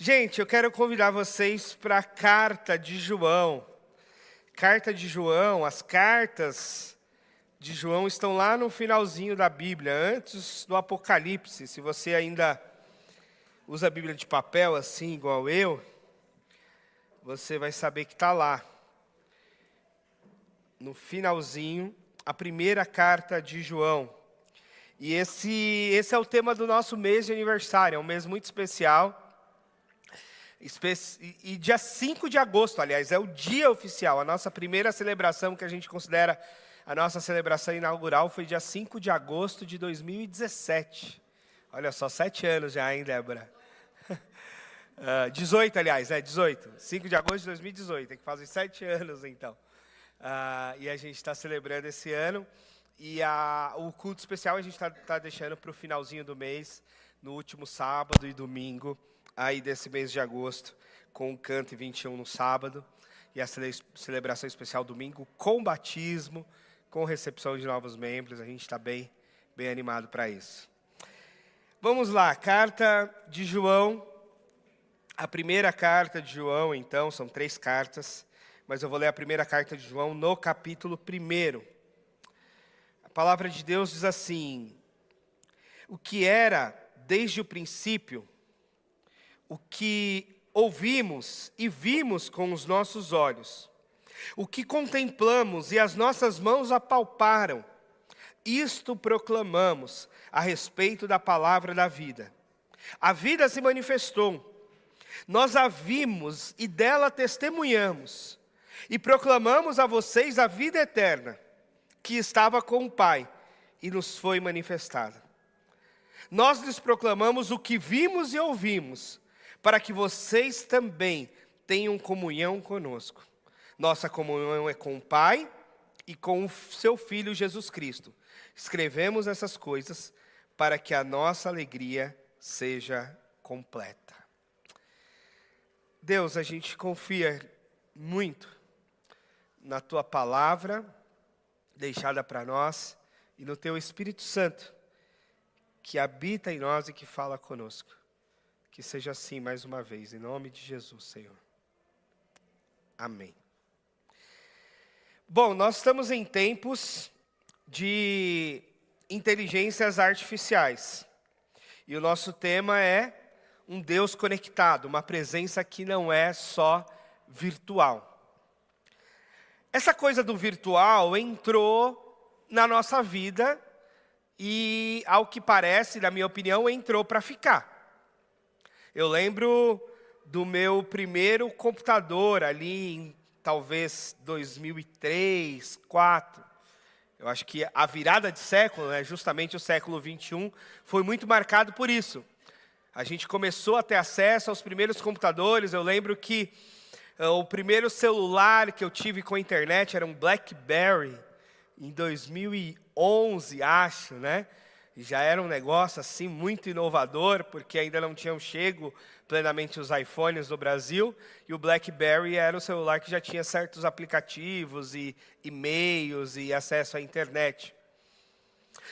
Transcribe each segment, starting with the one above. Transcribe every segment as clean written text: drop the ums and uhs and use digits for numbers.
Gente, eu quero convidar vocês para a carta de João. Carta de João, as cartas de João estão lá no finalzinho da Bíblia, antes do Apocalipse. Se você ainda usa a Bíblia de papel, assim, igual eu, você vai saber que está lá. No finalzinho, a primeira carta de João. E esse é o tema do nosso mês de aniversário, é um mês muito especial. E dia 5 de agosto, aliás, é o dia oficial. A nossa primeira celebração, que a gente considera a nossa celebração inaugural, foi dia 5 de agosto de 2017. Olha só, 7 anos já, hein, Débora? 18, aliás, 18. 5 de agosto de 2018, é que fazem 7 anos, então. E a gente está celebrando esse ano. E o culto especial a gente está deixando para o finalzinho do mês, no último sábado e domingo, aí desse mês de agosto, com o Canto 21 no sábado, e a celebração especial domingo, com batismo, com recepção de novos membros. A gente está bem animado para isso. Vamos lá, carta de João, a primeira carta de João, então, são 3 cartas, mas eu vou ler a primeira carta de João no capítulo 1. A palavra de Deus diz assim: o que era desde o princípio, o que ouvimos e vimos com os nossos olhos, o que contemplamos e as nossas mãos apalparam, isto proclamamos a respeito da palavra da vida. A vida se manifestou, nós a vimos e dela testemunhamos, e proclamamos a vocês a vida eterna, que estava com o Pai e nos foi manifestada. Nós lhes proclamamos o que vimos e ouvimos, para que vocês também tenham comunhão conosco. Nossa comunhão é com o Pai e com o seu Filho Jesus Cristo. Escrevemos essas coisas para que a nossa alegria seja completa. Deus, a gente confia muito na Tua palavra deixada para nós e no Teu Espírito Santo, que habita em nós e que fala conosco. Que seja assim mais uma vez, em nome de Jesus, Senhor. Amém. Bom, nós estamos em tempos de inteligências artificiais. E o nosso tema é um Deus conectado, uma presença que não é só virtual. Essa coisa do virtual entrou na nossa vida e, ao que parece, na minha opinião, entrou para ficar. Eu lembro do meu primeiro computador ali em talvez 2003, 2004. Eu acho que a virada de século, justamente o século 21, foi muito marcado por isso. A gente começou a ter acesso aos primeiros computadores. Eu lembro que o primeiro celular que eu tive com a internet era um BlackBerry, em 2011, acho, né? Já era um negócio assim muito inovador, porque ainda não tinham chego plenamente os iPhones no Brasil, e o BlackBerry era o celular que já tinha certos aplicativos e e-mails e acesso à internet.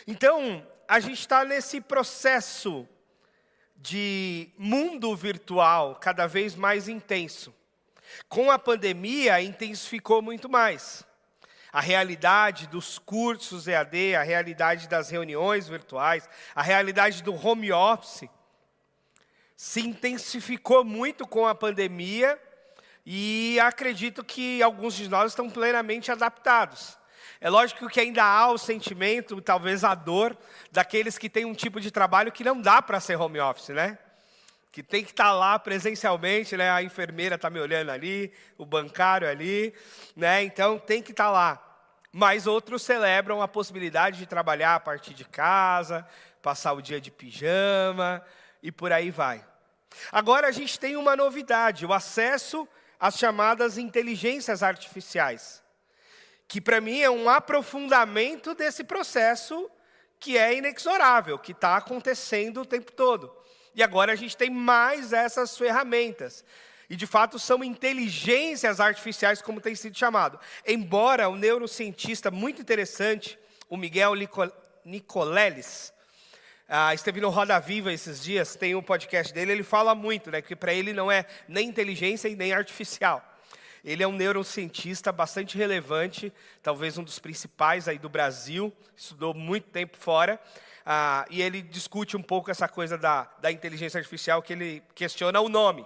Então, a gente está nesse processo de mundo virtual cada vez mais intenso. Com a pandemia, intensificou muito mais. A realidade dos cursos EAD, a realidade das reuniões virtuais, a realidade do home office se intensificou muito com a pandemia e acredito que alguns de nós estão plenamente adaptados. É lógico que ainda há o sentimento, talvez a dor, daqueles que têm um tipo de trabalho que não dá para ser home office, né? Que tem que estar lá presencialmente, né? A enfermeira está me olhando ali, o bancário ali, né? Então tem que estar lá. Mas outros celebram a possibilidade de trabalhar a partir de casa, passar o dia de pijama e por aí vai. Agora a gente tem uma novidade, o acesso às chamadas inteligências artificiais, que para mim é um aprofundamento desse processo que é inexorável, que está acontecendo o tempo todo. E agora a gente tem mais essas ferramentas. E, de fato, são inteligências artificiais, como tem sido chamado. Embora o neurocientista muito interessante, o Miguel Nicoleles, Esteve no Roda Viva esses dias, tem um podcast dele, ele fala muito, né, que para ele não é nem inteligência e nem artificial. Ele é um neurocientista bastante relevante, talvez um dos principais aí do Brasil, estudou muito tempo fora, e ele discute um pouco essa coisa da inteligência artificial, que ele questiona o nome.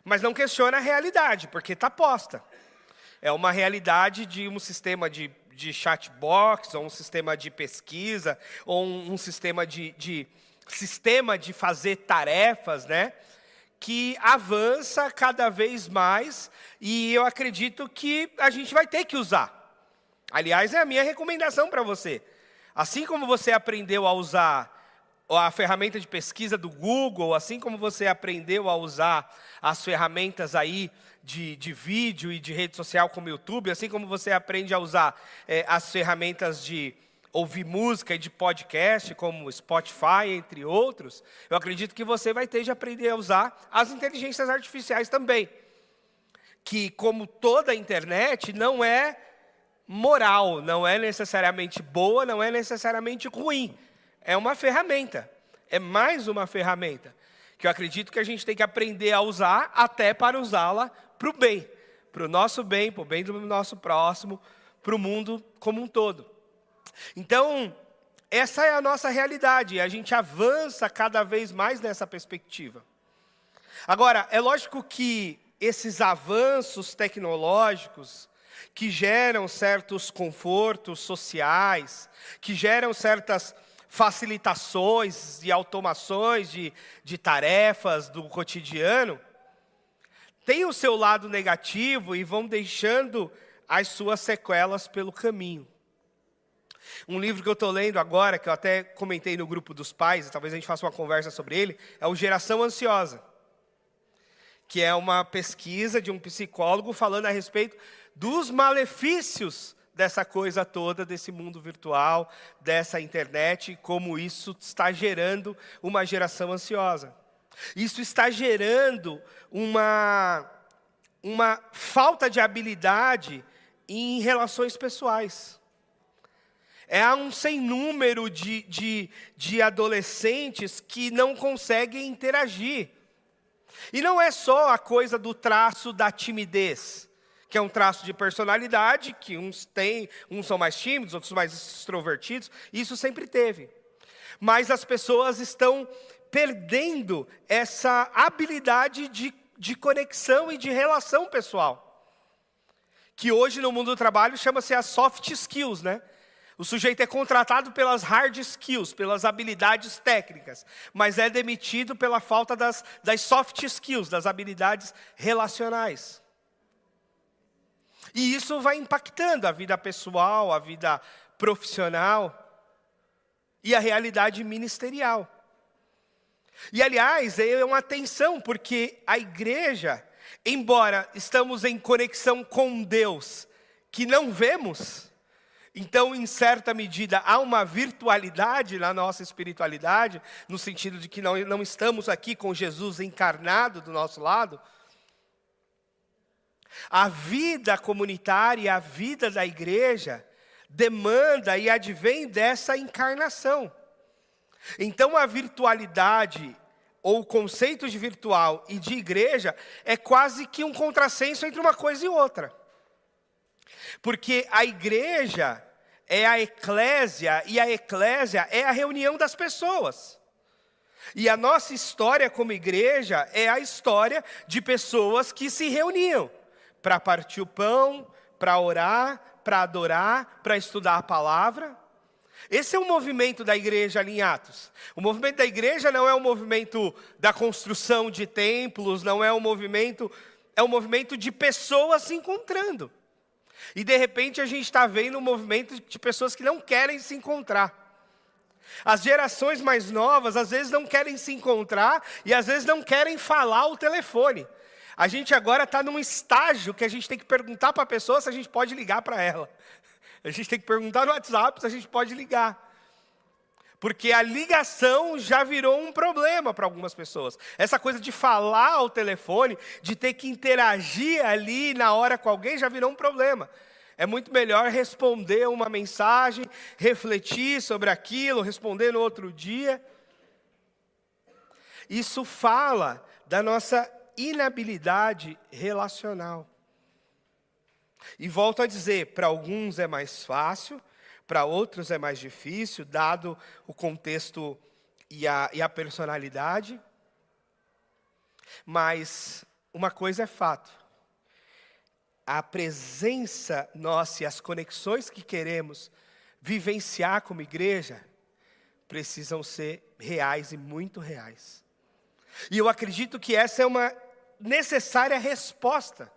Mas não questiona a realidade, porque está posta. É uma realidade de um sistema de chatbox, ou um sistema de pesquisa, ou um sistema sistema de fazer tarefas, né? Que avança cada vez mais, e eu acredito que a gente vai ter que usar. Aliás, é a minha recomendação para você. Assim como você aprendeu a usar a ferramenta de pesquisa do Google, assim como você aprendeu a usar as ferramentas aí de vídeo e de rede social como o YouTube, assim como você aprende a usar as ferramentas de ouvir música e de podcast, como Spotify, entre outros, eu acredito que você vai ter de aprender a usar as inteligências artificiais também. Que, como toda a internet, não é moral, não é necessariamente boa, não é necessariamente ruim. É uma ferramenta, é mais uma ferramenta, que eu acredito que a gente tem que aprender a usar, até para usá-la para o bem, para o nosso bem, para o bem do nosso próximo, para o mundo como um todo. Então, essa é a nossa realidade, e a gente avança cada vez mais nessa perspectiva. Agora, é lógico que esses avanços tecnológicos, que geram certos confortos sociais, que geram certas facilitações e automações de tarefas do cotidiano, tem o seu lado negativo e vão deixando as suas sequelas pelo caminho. Um livro que eu estou lendo agora, que eu até comentei no grupo dos pais, talvez a gente faça uma conversa sobre ele, é o Geração Ansiosa, que é uma pesquisa de um psicólogo falando a respeito dos malefícios dessa coisa toda, desse mundo virtual, dessa internet, e como isso está gerando uma geração ansiosa. Isso está gerando uma falta de habilidade em relações pessoais. Há um sem número de adolescentes que não conseguem interagir. E não é só a coisa do traço da timidez, que é um traço de personalidade, que uns são mais tímidos, outros mais extrovertidos, isso sempre teve. Mas as pessoas estão perdendo essa habilidade de conexão e de relação pessoal, que hoje no mundo do trabalho chama-se as soft skills, né? O sujeito é contratado pelas hard skills, pelas habilidades técnicas, mas é demitido pela falta das soft skills, das habilidades relacionais. E isso vai impactando a vida pessoal, a vida profissional e a realidade ministerial. E, aliás, é uma tensão, porque a igreja, embora estamos em conexão com Deus, que não vemos, então, em certa medida, há uma virtualidade na nossa espiritualidade, no sentido de que não estamos aqui com Jesus encarnado do nosso lado. A vida comunitária, a vida da igreja, demanda e advém dessa encarnação. Então, a virtualidade, ou o conceito de virtual e de igreja, é quase que um contrassenso entre uma coisa e outra. Porque a igreja é a eclésia, e a eclésia é a reunião das pessoas. E a nossa história como igreja é a história de pessoas que se reuniam para partir o pão, para orar, para adorar, para estudar a palavra. Esse é o movimento da igreja ali em Atos. O movimento da igreja não é o movimento da construção de templos, não é um movimento, é um movimento de pessoas se encontrando. E de repente a gente está vendo um movimento de pessoas que não querem se encontrar. As gerações mais novas às vezes não querem se encontrar e às vezes não querem falar ao telefone. A gente agora está num estágio que a gente tem que perguntar para a pessoa se a gente pode ligar para ela. A gente tem que perguntar no WhatsApp se a gente pode ligar. Porque a ligação já virou um problema para algumas pessoas. Essa coisa de falar ao telefone, de ter que interagir ali na hora com alguém, já virou um problema. É muito melhor responder uma mensagem, refletir sobre aquilo, responder no outro dia. Isso fala da nossa inabilidade relacional. E volto a dizer, para alguns é mais fácil, para outros é mais difícil, dado o contexto e a personalidade. Mas uma coisa é fato. A presença nossa e as conexões que queremos vivenciar como igreja precisam ser reais e muito reais. E eu acredito que essa é uma necessária resposta.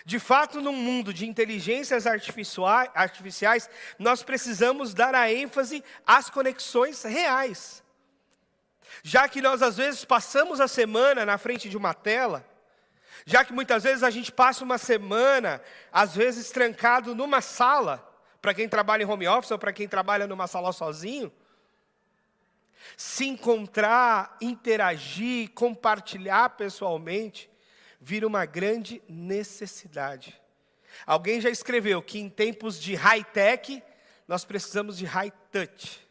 De fato, num mundo de inteligências artificiais, nós precisamos dar a ênfase às conexões reais. Já que nós às vezes passamos a semana na frente de uma tela, já que muitas vezes a gente passa uma semana, às vezes trancado numa sala, para quem trabalha em home office ou para quem trabalha numa sala sozinho, se encontrar, interagir, compartilhar pessoalmente, vira uma grande necessidade. Alguém já escreveu que em tempos de high-tech, nós precisamos de high-touch.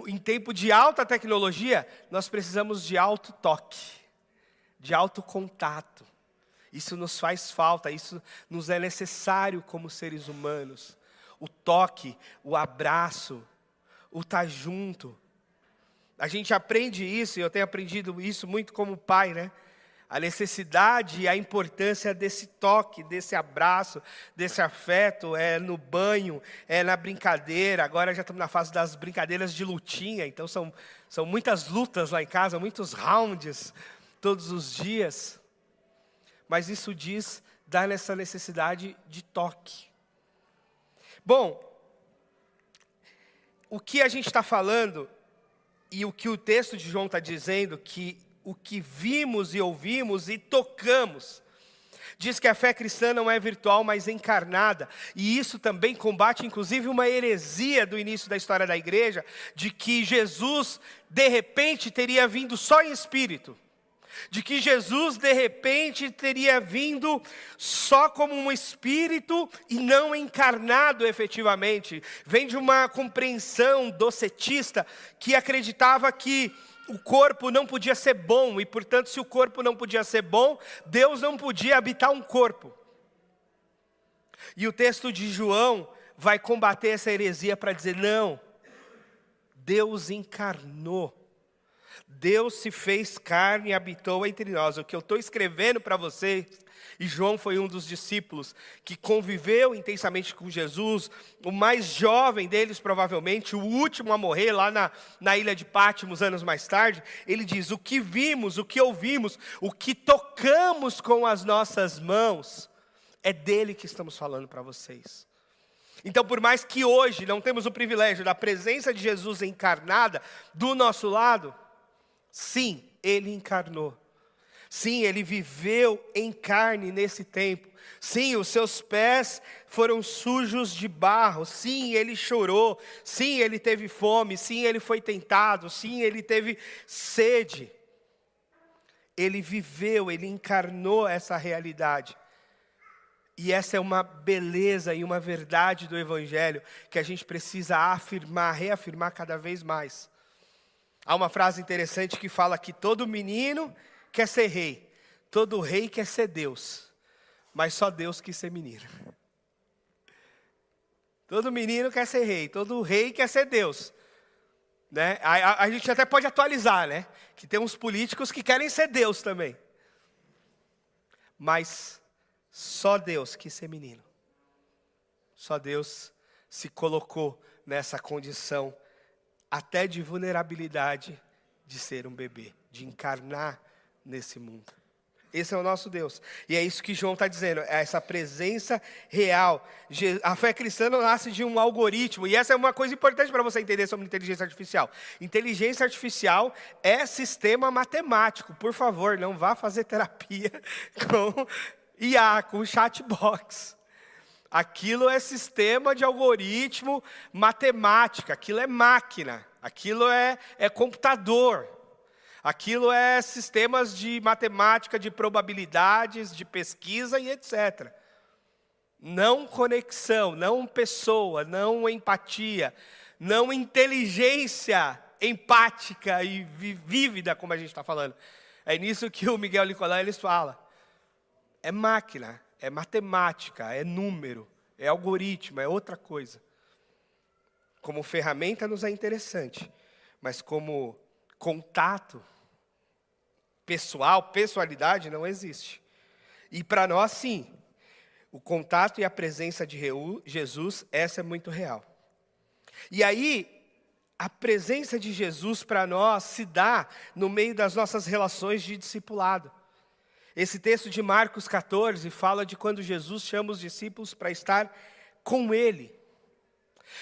Em tempo de alta tecnologia, nós precisamos de alto toque, de alto contato. Isso nos faz falta, isso nos é necessário como seres humanos. O toque, o abraço, o estar junto. A gente aprende isso, e eu tenho aprendido isso muito como pai, né? A necessidade e a importância desse toque, desse abraço, desse afeto, é no banho, é na brincadeira. Agora já estamos na fase das brincadeiras de lutinha, então são muitas lutas lá em casa, muitos rounds todos os dias. Mas isso diz dar nessa necessidade de toque. Bom, o que a gente está falando e o que o texto de João está dizendo, que o que vimos e ouvimos e tocamos, diz que a fé cristã não é virtual, mas encarnada. E isso também combate, inclusive, uma heresia do início da história da igreja, de que Jesus, de repente, teria vindo só em espírito. De que Jesus, de repente, teria vindo só como um espírito e não encarnado efetivamente. Vem de uma compreensão docetista que acreditava que o corpo não podia ser bom, e portanto, se o corpo não podia ser bom, Deus não podia habitar um corpo. E o texto de João vai combater essa heresia para dizer, não, Deus encarnou. Deus se fez carne e habitou entre nós. O que eu estou escrevendo para vocês, e João foi um dos discípulos que conviveu intensamente com Jesus, o mais jovem deles provavelmente, o último a morrer lá na ilha de Pátimos anos mais tarde. Ele diz, o que vimos, o que ouvimos, o que tocamos com as nossas mãos, é dele que estamos falando para vocês. Então, por mais que hoje não temos o privilégio da presença de Jesus encarnada do nosso lado, sim, ele encarnou. Sim, ele viveu em carne nesse tempo. Sim, os seus pés foram sujos de barro. Sim, ele chorou. Sim, ele teve fome. Sim, ele foi tentado. Sim, ele teve sede. Ele viveu, ele encarnou essa realidade. E essa é uma beleza e uma verdade do Evangelho que a gente precisa afirmar, reafirmar cada vez mais. Há uma frase interessante que fala que todo menino quer ser rei, todo rei quer ser Deus, mas só Deus quis ser menino. Todo menino quer ser rei, todo rei quer ser Deus. Né? A gente até pode atualizar, né? Que tem uns políticos que querem ser Deus também. Mas só Deus quis ser menino. Só Deus se colocou nessa condição até de vulnerabilidade de ser um bebê, de encarnar nesse mundo. Esse é o nosso Deus. E é isso que João está dizendo, é essa presença real. A fé cristã não nasce de um algoritmo. E essa é uma coisa importante para você entender sobre inteligência artificial. Inteligência artificial é sistema matemático. Por favor, não vá fazer terapia com IA, com chatbox. Aquilo é sistema de algoritmo, matemática, aquilo é máquina, aquilo é computador, aquilo é sistemas de matemática, de probabilidades, de pesquisa e etc. não conexão, não pessoa, não empatia, não inteligência empática e vívida, como a gente está falando. É nisso que o Miguel Nicolai eles fala. É máquina, é matemática, é número, é algoritmo, é outra coisa. Como ferramenta nos é interessante, mas como contato pessoal, pessoalidade não existe. E para nós sim, o contato e a presença de Jesus, essa é muito real. E aí, a presença de Jesus para nós se dá no meio das nossas relações de discipulado. Esse texto de Marcos 14 fala de quando Jesus chama os discípulos para estar com Ele.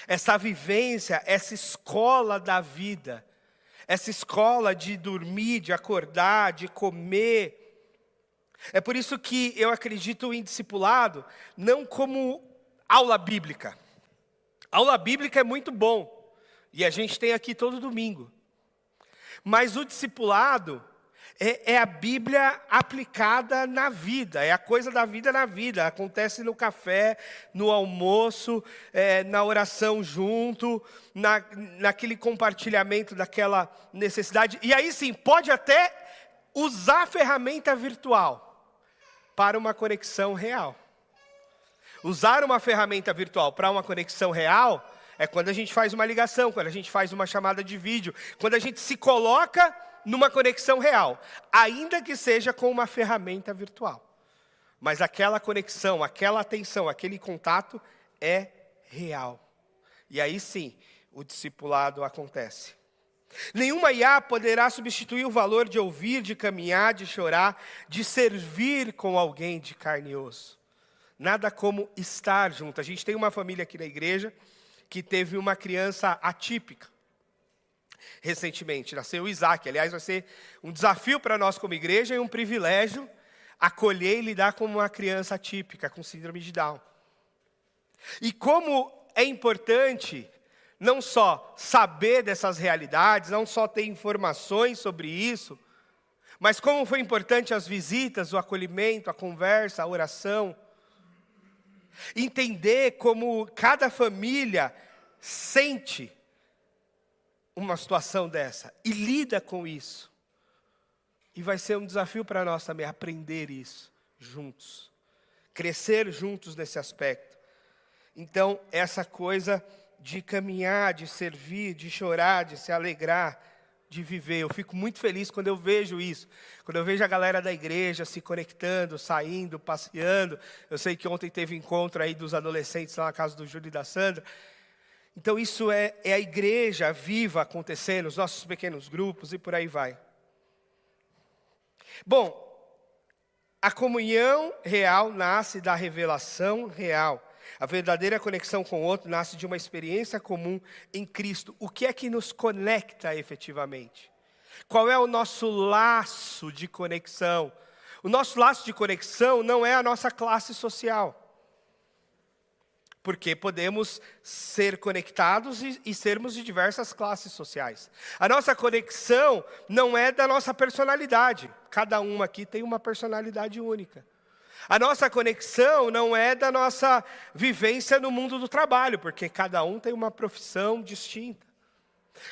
Essa vivência, essa escola da vida, essa escola de dormir, de acordar, de comer. É por isso que eu acredito em discipulado não como aula bíblica. Aula bíblica é muito bom. E a gente tem aqui todo domingo. Mas o discipulado é a Bíblia aplicada na vida. É a coisa da vida na vida. Acontece no café, no almoço, na oração junto, naquele compartilhamento daquela necessidade. E aí sim, pode até usar a ferramenta virtual para uma conexão real. Usar uma ferramenta virtual para uma conexão real é quando a gente faz uma ligação, quando a gente faz uma chamada de vídeo, quando a gente se coloca numa conexão real, ainda que seja com uma ferramenta virtual. Mas aquela conexão, aquela atenção, aquele contato é real. E aí sim, o discipulado acontece. Nenhuma IA poderá substituir o valor de ouvir, de caminhar, de chorar, de servir com alguém de carne e osso. Nada como estar junto. A gente tem uma família aqui na igreja que teve uma criança atípica. Recentemente, nasceu o Isaac. Aliás, vai ser um desafio para nós como igreja e um privilégio acolher e lidar com uma criança atípica, com síndrome de Down. E como é importante não só saber dessas realidades, não só ter informações sobre isso, mas como foi importante as visitas, o acolhimento, a conversa, a oração. Entender como cada família sente uma situação dessa e lida com isso. E vai ser um desafio para nós também aprender isso juntos. Crescer juntos nesse aspecto. Então, essa coisa de caminhar, de servir, de chorar, de se alegrar, de viver. Eu fico muito feliz quando eu vejo isso. Quando eu vejo a galera da igreja se conectando, saindo, passeando. Eu sei que ontem teve encontro aí dos adolescentes lá na casa do Júlio e da Sandra. Então isso é a igreja viva acontecendo, os nossos pequenos grupos e por aí vai. Bom, a comunhão real nasce da revelação real. A verdadeira conexão com o outro nasce de uma experiência comum em Cristo. O que é que nos conecta efetivamente? Qual é o nosso laço de conexão? O nosso laço de conexão não é a nossa classe social. Porque podemos ser conectados e sermos de diversas classes sociais. A nossa conexão não é da nossa personalidade. Cada um aqui tem uma personalidade única. A nossa conexão não é da nossa vivência no mundo do trabalho, porque cada um tem uma profissão distinta.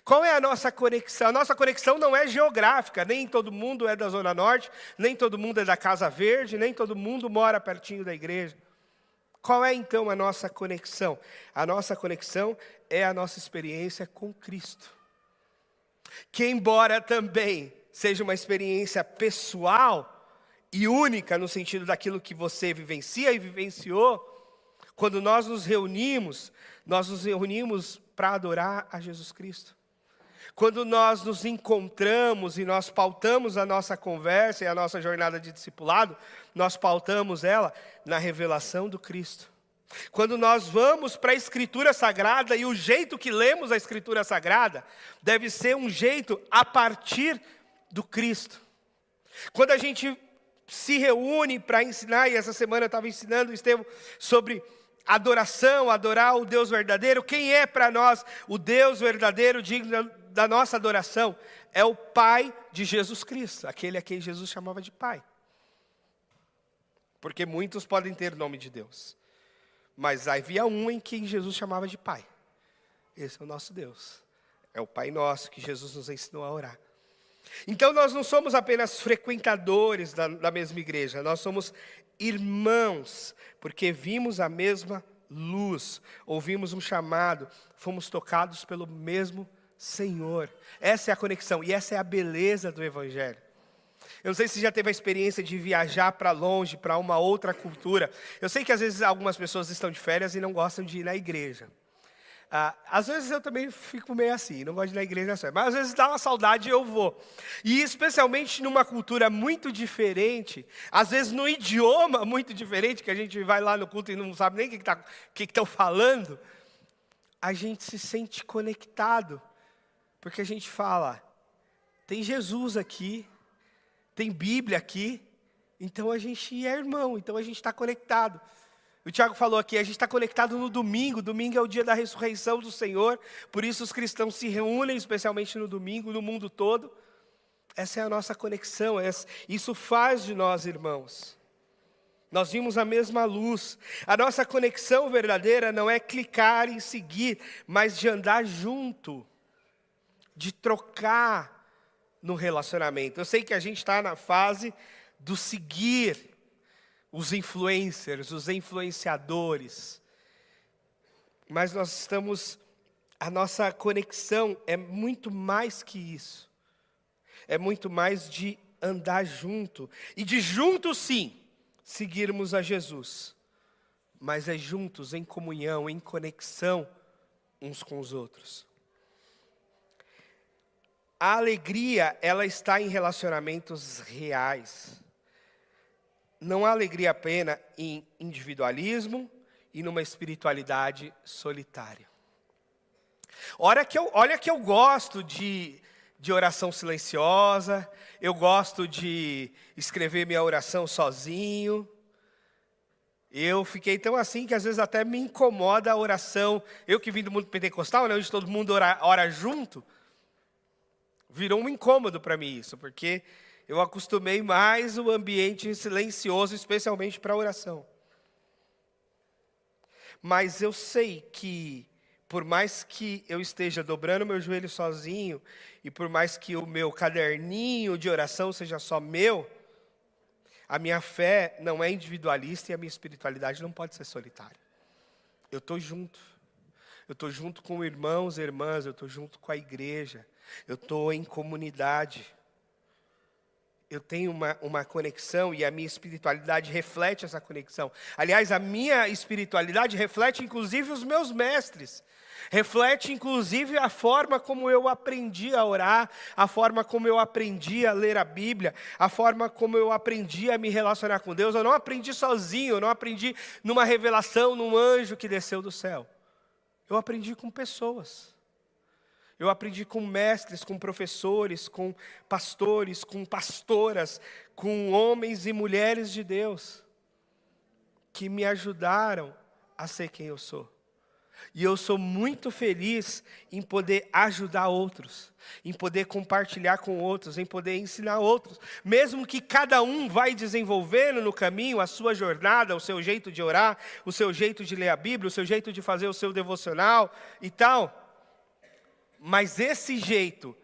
Qual é a nossa conexão? A nossa conexão não é geográfica, nem todo mundo é da Zona Norte, nem todo mundo é da Casa Verde, nem todo mundo mora pertinho da igreja. Qual é então a nossa conexão? A nossa conexão é a nossa experiência com Cristo. Que embora também seja uma experiência pessoal, e única no sentido daquilo que você vivencia e vivenciou, quando nós nos reunimos para adorar a Jesus Cristo. Quando nós nos encontramos e nós pautamos a nossa conversa e a nossa jornada de discipulado, nós pautamos ela na revelação do Cristo. Quando nós vamos para a Escritura Sagrada e o jeito que lemos a Escritura Sagrada deve ser um jeito a partir do Cristo. Quando a gente se reúne para ensinar, e essa semana eu estava ensinando o Estevão sobre adoração, adorar o Deus verdadeiro. Quem é para nós o Deus verdadeiro digno da nossa adoração? É o Pai de Jesus Cristo, aquele a quem Jesus chamava de Pai. Porque muitos podem ter o nome de Deus. mas havia um em quem Jesus chamava de Pai. Esse é o nosso Deus. É o Pai Nosso que Jesus nos ensinou a orar. Então nós não somos apenas frequentadores da mesma igreja, nós somos irmãos, porque vimos a mesma luz, ouvimos um chamado, fomos tocados pelo mesmo Senhor. Essa é a conexão e essa é a beleza do Evangelho. Eu não sei se já teve a experiência de viajar para longe, para uma outra cultura. Eu sei que às vezes algumas pessoas estão de férias e não gostam de ir na igreja. Às vezes eu também fico meio assim, não gosto de ir na igreja, mas às vezes dá uma saudade e eu vou. E especialmente numa cultura muito diferente, às vezes no idioma muito diferente, que a gente vai lá no culto e não sabe nem o que estão falando, a gente se sente conectado, porque a gente fala, tem Jesus aqui, tem Bíblia aqui, então a gente é irmão, então a gente está conectado. O Tiago falou aqui, a gente está conectado no domingo. Domingo é o dia da ressurreição do Senhor. Por isso os cristãos se reúnem, especialmente no domingo, no mundo todo. Essa é a nossa conexão, isso faz de nós irmãos. Nós vimos a mesma luz. A nossa conexão verdadeira não é clicar e seguir, mas de andar junto, de trocar no relacionamento. Eu sei que a gente está na fase do seguir, os influencers, os influenciadores. Mas a nossa conexão é muito mais que isso. É muito mais de andar junto. E de junto sim, seguirmos a Jesus. Mas é juntos, em comunhão, em conexão uns com os outros. A alegria, ela está em relacionamentos reais. Não há alegria apenas em individualismo e numa espiritualidade solitária. Olha que eu gosto de oração silenciosa, eu gosto de escrever minha oração sozinho. Eu fiquei tão assim que às vezes até me incomoda a oração. Eu que vim do mundo pentecostal, né, onde todo mundo ora junto, virou um incômodo para mim isso, porque eu acostumei mais o ambiente silencioso, especialmente para a oração. Mas eu sei que, por mais que eu esteja dobrando meu joelho sozinho, e por mais que o meu caderninho de oração seja só meu, a minha fé não é individualista e a minha espiritualidade não pode ser solitária. Eu estou junto. Eu estou junto com irmãos e irmãs, eu estou junto com a igreja, eu estou em comunidade. Eu tenho uma conexão e a minha espiritualidade reflete essa conexão. Aliás, a minha espiritualidade reflete inclusive os meus mestres. Reflete inclusive a forma como eu aprendi a orar, a forma como eu aprendi a ler a Bíblia, a forma como eu aprendi a me relacionar com Deus. Eu não aprendi sozinho, eu não aprendi numa revelação, num anjo que desceu do céu. Eu aprendi com pessoas. Eu aprendi com mestres, com professores, com pastores, com pastoras, com homens e mulheres de Deus, que me ajudaram a ser quem eu sou. E eu sou muito feliz em poder ajudar outros, em poder compartilhar com outros, em poder ensinar outros. Mesmo que cada um vai desenvolvendo no caminho a sua jornada, o seu jeito de orar, o seu jeito de ler a Bíblia, o seu jeito de fazer o seu devocional e tal. Mas esse jeito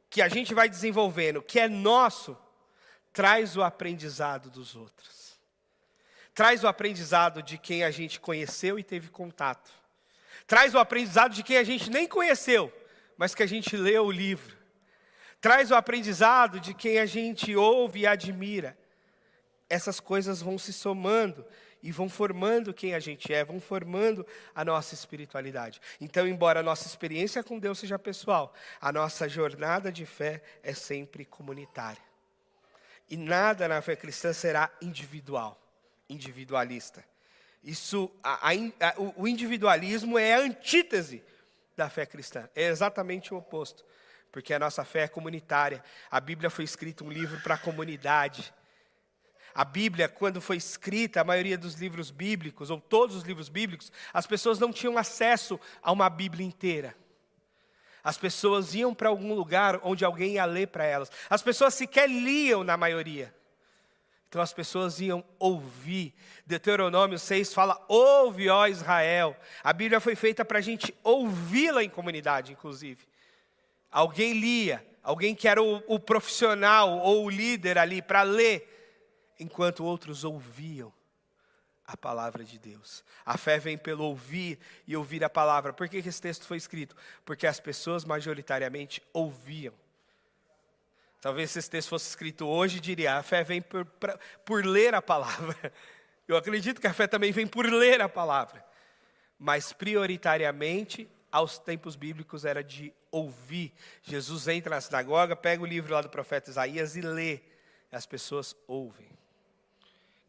que a gente vai desenvolvendo, que é nosso, traz o aprendizado dos outros. Traz o aprendizado de quem a gente conheceu e teve contato. Traz o aprendizado de quem a gente nem conheceu, mas que a gente leu o livro. Traz o aprendizado de quem a gente ouve e admira. Essas coisas vão se somando e vão formando quem a gente é, vão formando a nossa espiritualidade. Então, embora a nossa experiência com Deus seja pessoal, a nossa jornada de fé é sempre comunitária. E nada na fé cristã será individualista. O individualismo é a antítese da fé cristã, é exatamente o oposto, porque a nossa fé é comunitária. A Bíblia foi escrita um livro para a comunidade. A Bíblia, quando foi escrita, a maioria dos livros bíblicos, ou todos os livros bíblicos, as pessoas não tinham acesso a uma Bíblia inteira. As pessoas iam para algum lugar onde alguém ia ler para elas. As pessoas sequer liam na maioria. Então as pessoas iam ouvir. Deuteronômio 6 fala, ouve, ó Israel. A Bíblia foi feita para a gente ouvi-la em comunidade, inclusive. Alguém lia, alguém que era o profissional ou o líder ali para ler, enquanto outros ouviam a palavra de Deus. A fé vem pelo ouvir e ouvir a palavra. Por que esse texto foi escrito? Porque as pessoas majoritariamente ouviam. Talvez se esse texto fosse escrito hoje, diria, a fé vem por ler a palavra. Eu acredito que a fé também vem por ler a palavra. Mas prioritariamente, aos tempos bíblicos, era de ouvir. Jesus entra na sinagoga, pega o livro lá do profeta Isaías e lê. As pessoas ouvem.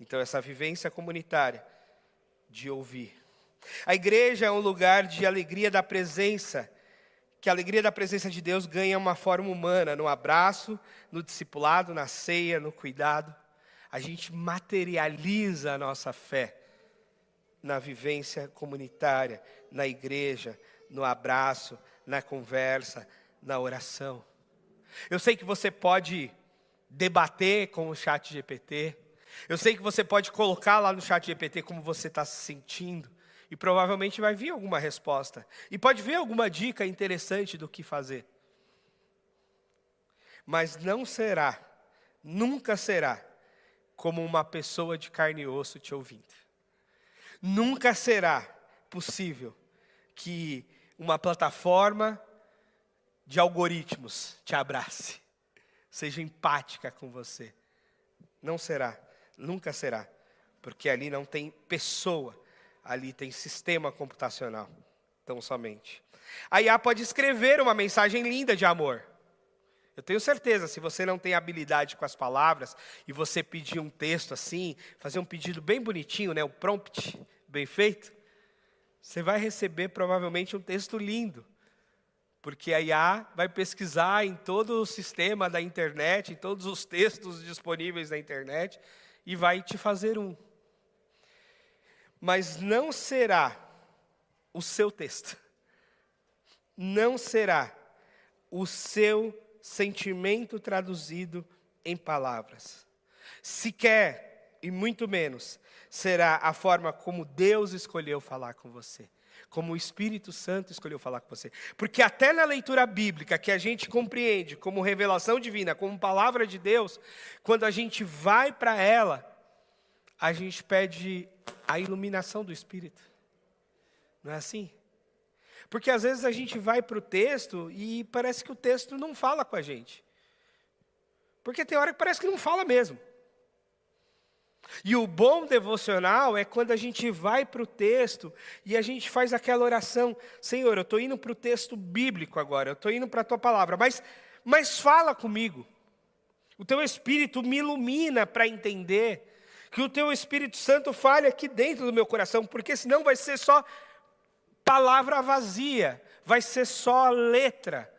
Então essa vivência comunitária de ouvir. A igreja é um lugar de alegria da presença, que a alegria da presença de Deus ganha uma forma humana, no abraço, no discipulado, na ceia, no cuidado. A gente materializa a nossa fé na vivência comunitária, na igreja, no abraço, na conversa, na oração. Eu sei que você pode debater com o chat GPT. Eu sei que você pode colocar lá no chat GPT como você está se sentindo. E provavelmente vai vir alguma resposta. E pode vir alguma dica interessante do que fazer. Mas não será, nunca será, como uma pessoa de carne e osso te ouvindo. Nunca será possível que uma plataforma de algoritmos te abrace, seja empática com você. Não será, nunca será, porque ali não tem pessoa. Ali tem sistema computacional, tão somente. A IA pode escrever uma mensagem linda de amor. Eu tenho certeza, se você não tem habilidade com as palavras, e você pedir um texto assim, fazer um pedido bem bonitinho, né, o prompt, bem feito, você vai receber provavelmente um texto lindo. Porque a IA vai pesquisar em todo o sistema da internet, em todos os textos disponíveis na internet, e vai te fazer um. Mas não será o seu texto, não será o seu sentimento traduzido em palavras. Sequer, e muito menos, será a forma como Deus escolheu falar com você, como o Espírito Santo escolheu falar com você. Porque até na leitura bíblica, que a gente compreende como revelação divina, como palavra de Deus, quando a gente vai para ela, a gente pede a iluminação do Espírito. Não é assim? Porque às vezes a gente vai para o texto e parece que o texto não fala com a gente. Porque tem hora que parece que não fala mesmo. E o bom devocional é quando a gente vai para o texto e a gente faz aquela oração. Senhor, eu estou indo para o texto bíblico agora, eu estou indo para a Tua palavra, mas fala comigo. O Teu Espírito me ilumina para entender. Que o Teu Espírito Santo fale aqui dentro do meu coração, porque senão vai ser só palavra vazia, vai ser só letra,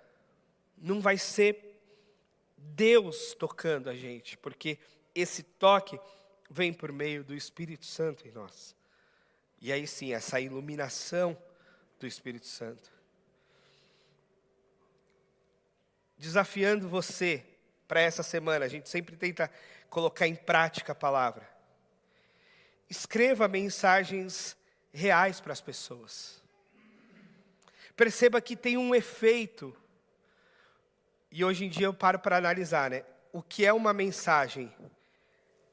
não vai ser Deus tocando a gente, porque esse toque vem por meio do Espírito Santo em nós. E aí sim, essa iluminação do Espírito Santo. Desafiando você para essa semana, a gente sempre tenta colocar em prática a palavra. Escreva mensagens reais para as pessoas. Perceba que tem um efeito. E hoje em dia eu paro para analisar, né? O que é uma mensagem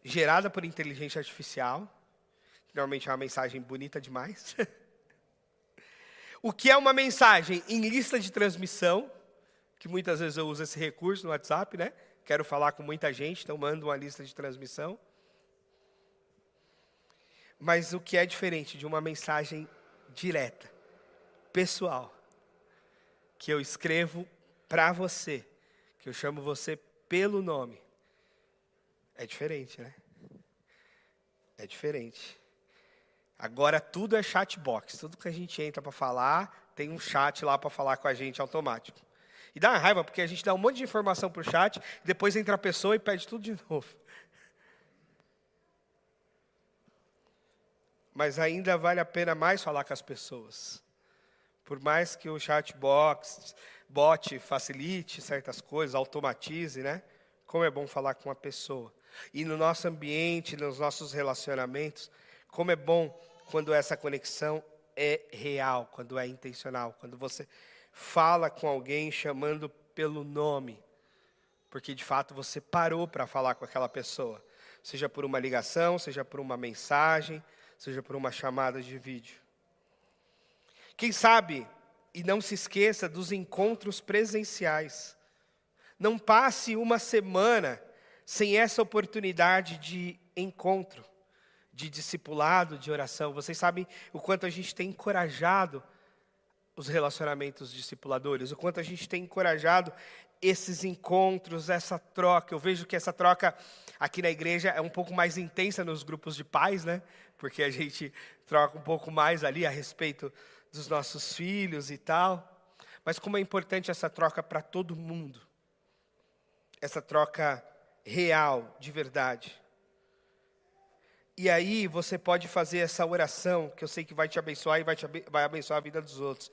gerada por inteligência artificial, que normalmente é uma mensagem bonita demais. O que é uma mensagem em lista de transmissão, que muitas vezes eu uso esse recurso no WhatsApp, né? Quero falar com muita gente, então mando uma lista de transmissão. Mas o que é diferente de uma mensagem direta, pessoal, que eu escrevo para você, que eu chamo você pelo nome, é diferente, né? É diferente. Agora tudo é chatbox, tudo que a gente entra para falar, tem um chat lá para falar com a gente automático. E dá uma raiva, porque a gente dá um monte de informação para o chat, depois entra a pessoa e pede tudo de novo. Mas ainda vale a pena mais falar com as pessoas. Por mais que o bot facilite certas coisas, automatize, né? Como é bom falar com uma pessoa. E no nosso ambiente, nos nossos relacionamentos, como é bom quando essa conexão é real, quando é intencional, quando você fala com alguém chamando pelo nome, porque de fato você parou para falar com aquela pessoa, seja por uma ligação, seja por uma mensagem, seja por uma chamada de vídeo. Quem sabe, e não se esqueça dos encontros presenciais. Não passe uma semana sem essa oportunidade de encontro, de discipulado, de oração. Vocês sabem o quanto a gente tem encorajado os relacionamentos discipuladores, o quanto a gente tem encorajado esses encontros, essa troca. Eu vejo que essa troca aqui na igreja é um pouco mais intensa nos grupos de pais, né? Porque a gente troca um pouco mais ali a respeito dos nossos filhos e tal. Mas como é importante essa troca para todo mundo. Essa troca real, de verdade. E aí você pode fazer essa oração, que eu sei que vai te abençoar e vai abençoar a vida dos outros.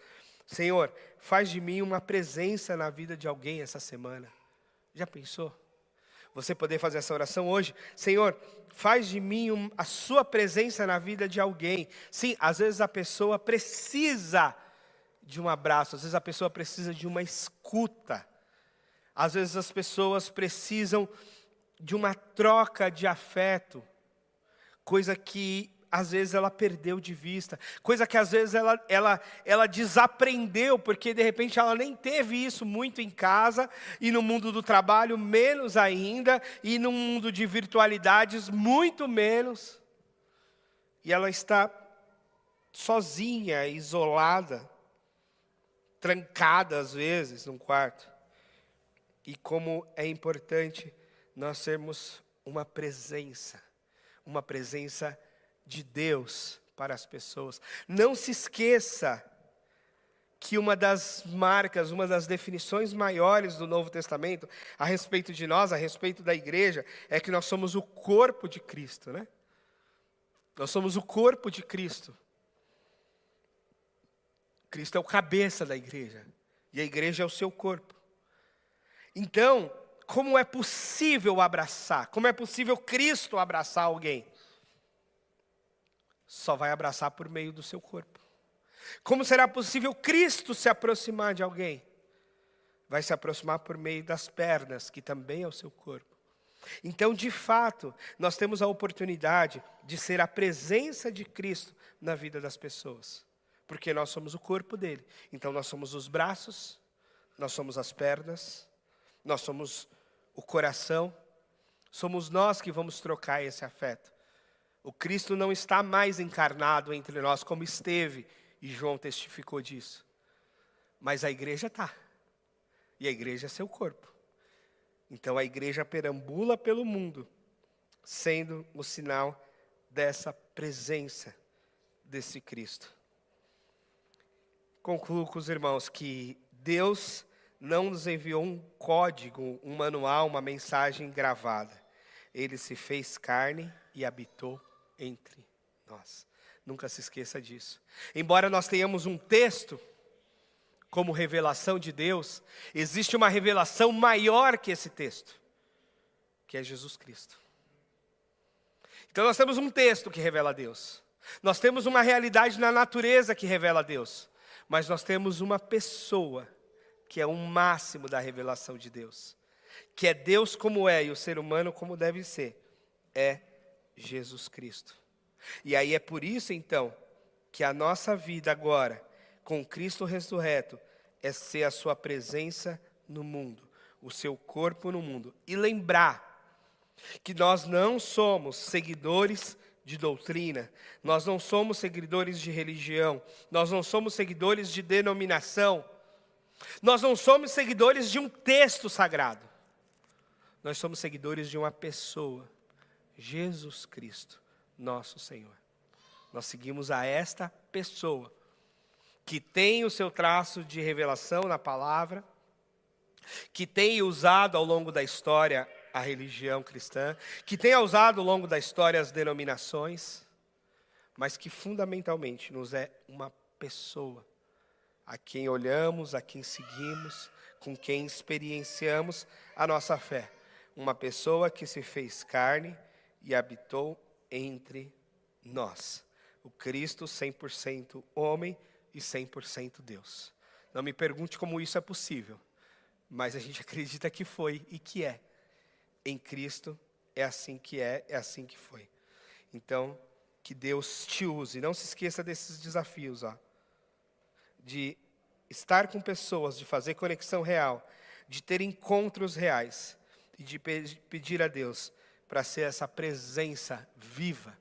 Senhor, faz de mim uma presença na vida de alguém essa semana. Já pensou? Você poder fazer essa oração hoje? Senhor, faz de mim a sua presença na vida de alguém. Sim, às vezes a pessoa precisa de um abraço, às vezes a pessoa precisa de uma escuta. Às vezes as pessoas precisam de uma troca de afeto, coisa que às vezes ela perdeu de vista, coisa que às vezes ela desaprendeu, porque de repente ela nem teve isso muito em casa, e no mundo do trabalho menos ainda, e no mundo de virtualidades muito menos, e ela está sozinha, isolada, trancada às vezes num quarto. E como é importante nós termos uma presença de Deus para as pessoas. Não se esqueça que uma das marcas, uma das definições maiores do Novo Testamento a respeito de nós, a respeito da igreja, é que nós somos o corpo de Cristo, né? Nós somos o corpo de Cristo. Cristo é o cabeça da igreja, e a igreja é o seu corpo. Então, como é possível abraçar? Como é possível Cristo abraçar alguém? Só vai abraçar por meio do seu corpo. Como será possível Cristo se aproximar de alguém? Vai se aproximar por meio das pernas, que também é o seu corpo. Então, de fato, nós temos a oportunidade de ser a presença de Cristo na vida das pessoas. Porque nós somos o corpo dele. Então, nós somos os braços, nós somos as pernas, nós somos o coração, somos nós que vamos trocar esse afeto. O Cristo não está mais encarnado entre nós como esteve, e João testificou disso. Mas a igreja está, e a igreja é seu corpo. Então a igreja perambula pelo mundo, sendo o sinal dessa presença desse Cristo. Concluo com os irmãos que Deus não nos enviou um código, um manual, uma mensagem gravada. Ele se fez carne e habitou entre nós. Nunca se esqueça disso. Embora nós tenhamos um texto como revelação de Deus, existe uma revelação maior que esse texto, que é Jesus Cristo. Então nós temos um texto que revela Deus. Nós temos uma realidade na natureza que revela Deus. Mas nós temos uma pessoa que é o máximo da revelação de Deus, que é Deus como é e o ser humano como deve ser, é Jesus Cristo. E aí é por isso então, que a nossa vida agora, com Cristo ressurreto, é ser a sua presença no mundo, o seu corpo no mundo. E lembrar que nós não somos seguidores de doutrina, nós não somos seguidores de religião, nós não somos seguidores de denominação, nós não somos seguidores de um texto sagrado. Nós somos seguidores de uma pessoa, Jesus Cristo, nosso Senhor. Nós seguimos a esta pessoa, que tem o seu traço de revelação na palavra, que tem usado ao longo da história a religião cristã, que tem usado ao longo da história as denominações, mas que fundamentalmente nos é uma pessoa, a quem olhamos, a quem seguimos, com quem experienciamos a nossa fé. uma pessoa que se fez carne e habitou entre nós. O Cristo 100% homem e 100% Deus. Não me pergunte como isso é possível, mas a gente acredita que foi e que é. Em Cristo é assim que é assim que foi. Então, que Deus te use. Não se esqueça desses desafios, de estar com pessoas, de fazer conexão real, de ter encontros reais e de pedir a Deus para ser essa presença viva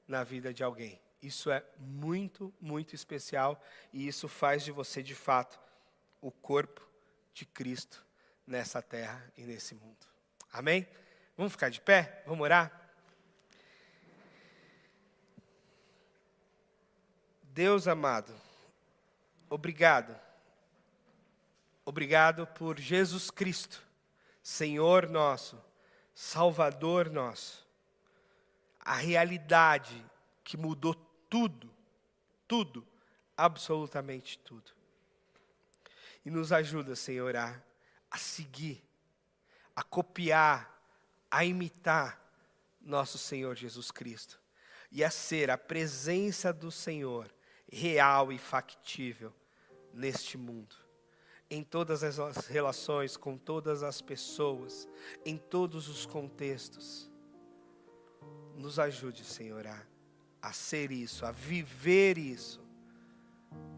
na vida de alguém. Isso é muito, muito especial e isso faz de você, de fato, o corpo de Cristo nessa terra e nesse mundo. Amém? Vamos ficar de pé? Vamos orar? Deus amado, obrigado. Obrigado por Jesus Cristo, Senhor nosso, Salvador nosso. A realidade que mudou tudo, tudo, absolutamente tudo. E nos ajuda, Senhor, a seguir, a copiar, a imitar nosso Senhor Jesus Cristo. E a ser a presença do Senhor real e factível neste mundo. Em todas as relações, com todas as pessoas, em todos os contextos. Nos ajude, Senhor, a ser isso, a viver isso,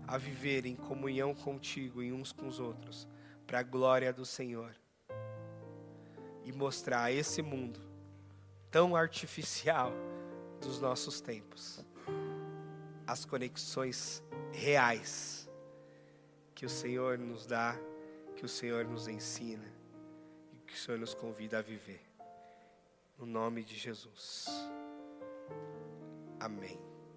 a viver em comunhão contigo e uns com os outros, para a glória do Senhor. E mostrar a esse mundo tão artificial dos nossos tempos as conexões reais que o Senhor nos dá, que o Senhor nos ensina e que o Senhor nos convida a viver. No nome de Jesus. Amém.